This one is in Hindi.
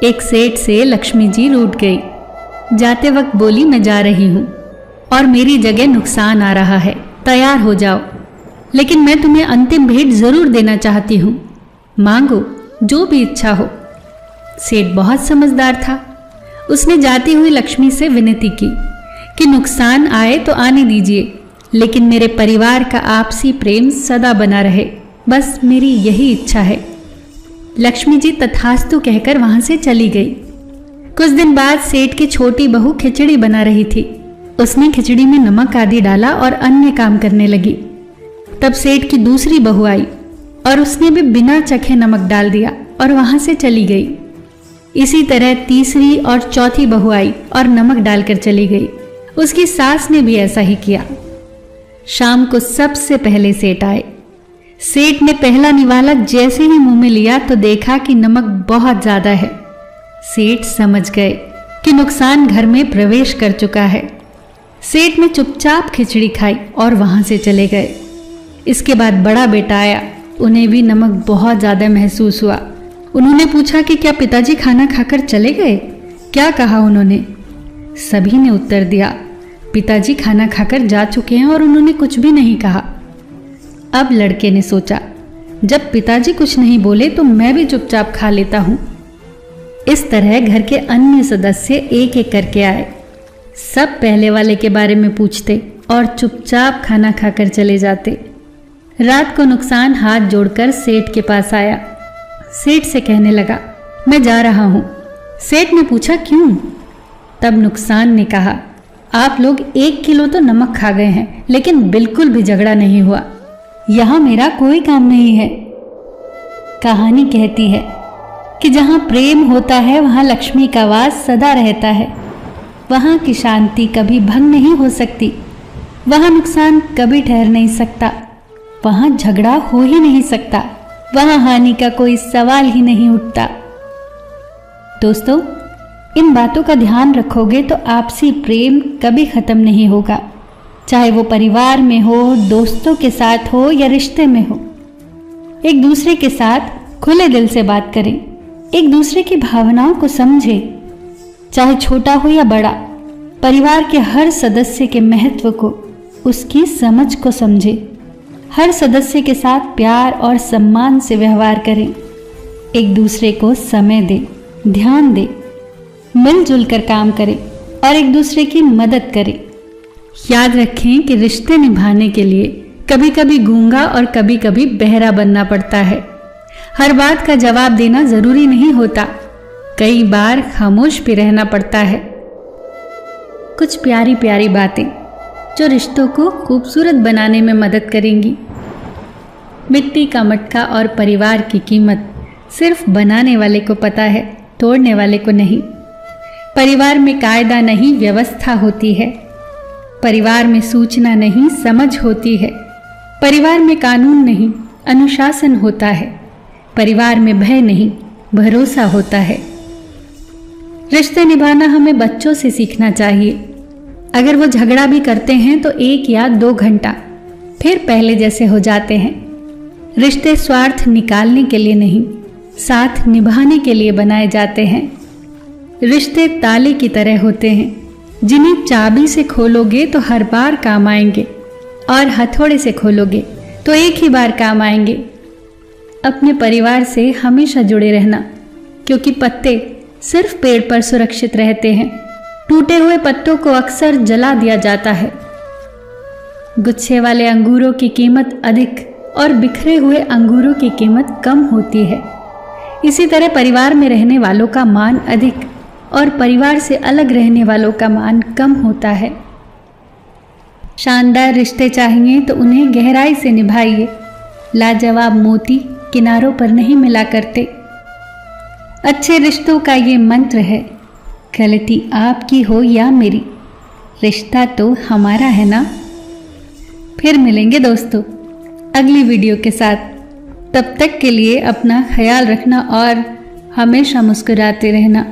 एक सेठ से लक्ष्मी जी रूठ गई। जाते वक्त बोली, मैं जा रही हूँ और मेरी जगह नुकसान आ रहा है, तैयार हो जाओ, लेकिन मैं तुम्हें अंतिम भेंट जरूर देना चाहती हूँ, मांगो जो भी इच्छा हो। सेठ बहुत समझदार था। उसने जाती हुई लक्ष्मी से विनती की कि नुकसान आए तो आने दीजिए, लेकिन मेरे परिवार का आपसी प्रेम सदा बना रहे, बस मेरी यही इच्छा है। लक्ष्मी जी तथास्तु कहकर वहां से चली गई। कुछ दिन बाद सेठ की छोटी बहू खिचड़ी बना रही थी। उसने खिचड़ी में नमक आदि डाला और अन्य काम करने लगी। तब सेठ की दूसरी बहू आई और उसने भी बिना चखे नमक डाल दिया और वहां से चली गई। इसी तरह तीसरी और चौथी बहू आई और नमक डालकर चली गई। उसकी सास ने भी ऐसा ही किया। शाम को सबसे पहले सेठ आए। सेठ ने पहला निवाला जैसे ही मुंह में लिया तो देखा कि नमक बहुत ज्यादा है। सेठ समझ गए कि नुकसान घर में प्रवेश कर चुका है। सेठ ने चुपचाप खिचड़ी खाई और वहां से चले गए। इसके बाद बड़ा बेटा आया। उन्हें भी नमक बहुत ज्यादा महसूस हुआ। उन्होंने पूछा कि क्या पिताजी खाना खाकर चले गए? क्या कहा उन्होंने? सभी ने उत्तर दिया, पिताजी खाना खाकर जा चुके हैं और उन्होंने कुछ भी नहीं कहा। अब लड़के ने सोचा, जब पिताजी कुछ नहीं बोले तो मैं भी चुपचाप खा लेता हूं। इस तरह घर के अन्य सदस्य एक एक करके आए। सब पहले वाले के बारे में पूछते और चुपचाप खाना खाकर चले जाते। रात को नुकसान हाथ जोड़कर सेठ के पास आया। सेठ से कहने लगा, मैं जा रहा हूं। सेठ ने पूछा, क्यों? तब नुकसान ने कहा, आप लोग 1 किलो तो नमक खा गए हैं, लेकिन बिल्कुल भी झगड़ा नहीं हुआ। यहां मेरा कोई काम नहीं है। कहानी कहती है कि जहां प्रेम होता है वहां लक्ष्मी का वास सदा रहता है। वहां की शांति कभी भंग नहीं हो सकती। वहां नुकसान कभी ठहर नहीं सकता। वहां झगड़ा हो ही नहीं सकता। वहां हानि का कोई सवाल ही नहीं उठता। दोस्तों, इन बातों का ध्यान रखोगे तो आपसी प्रेम कभी खत्म नहीं होगा, चाहे वो परिवार में हो, दोस्तों के साथ हो या रिश्ते में हो। एक दूसरे के साथ खुले दिल से बात करें, एक दूसरे की भावनाओं को समझें, चाहे छोटा हो या बड़ा। परिवार के हर सदस्य के महत्व को, उसकी समझ को समझें। हर सदस्य के साथ प्यार और सम्मान से व्यवहार करें। एक दूसरे को समय दें, ध्यान दें, मिलजुल कर काम करें और एक दूसरे की मदद करें। याद रखें कि रिश्ते निभाने के लिए कभी कभी गूंगा और कभी कभी बहरा बनना पड़ता है। हर बात का जवाब देना जरूरी नहीं होता। कई बार खामोश भी रहना पड़ता है। कुछ प्यारी प्यारी बातें जो रिश्तों को खूबसूरत बनाने में मदद करेंगी। मिट्टी का मटका और परिवार की कीमत सिर्फ बनाने वाले को पता है, तोड़ने वाले को नहीं। परिवार में कायदा नहीं, व्यवस्था होती है। परिवार में सूचना नहीं, समझ होती है। परिवार में कानून नहीं, अनुशासन होता है। परिवार में भय नहीं, भरोसा होता है। रिश्ते निभाना हमें बच्चों से सीखना चाहिए। अगर वो झगड़ा भी करते हैं तो 1 या 2 घंटा, फिर पहले जैसे हो जाते हैं। रिश्ते स्वार्थ निकालने के लिए नहीं, साथ निभाने के लिए बनाए जाते हैं। रिश्ते ताले की तरह होते हैं, जिन्हें चाबी से खोलोगे तो हर बार काम आएंगे और हथौड़े से खोलोगे तो एक ही बार काम आएंगे। अपने परिवार से हमेशा जुड़े रहना, क्योंकि पत्ते सिर्फ पेड़ पर सुरक्षित रहते हैं। टूटे हुए पत्तों को अक्सर जला दिया जाता है। गुच्छे वाले अंगूरों की कीमत अधिक और बिखरे हुए अंगूरों की कीमत कम होती है। इसी तरह परिवार में रहने वालों का मान अधिक और परिवार से अलग रहने वालों का मान कम होता है। शानदार रिश्ते चाहिए तो उन्हें गहराई से निभाइए। लाजवाब मोती किनारों पर नहीं मिला करते। अच्छे रिश्तों का ये मंत्र है, गलती आपकी हो या मेरी, रिश्ता तो हमारा है ना। फिर मिलेंगे दोस्तों अगली वीडियो के साथ। तब तक के लिए अपना ख्याल रखना और हमेशा मुस्कुराते रहना।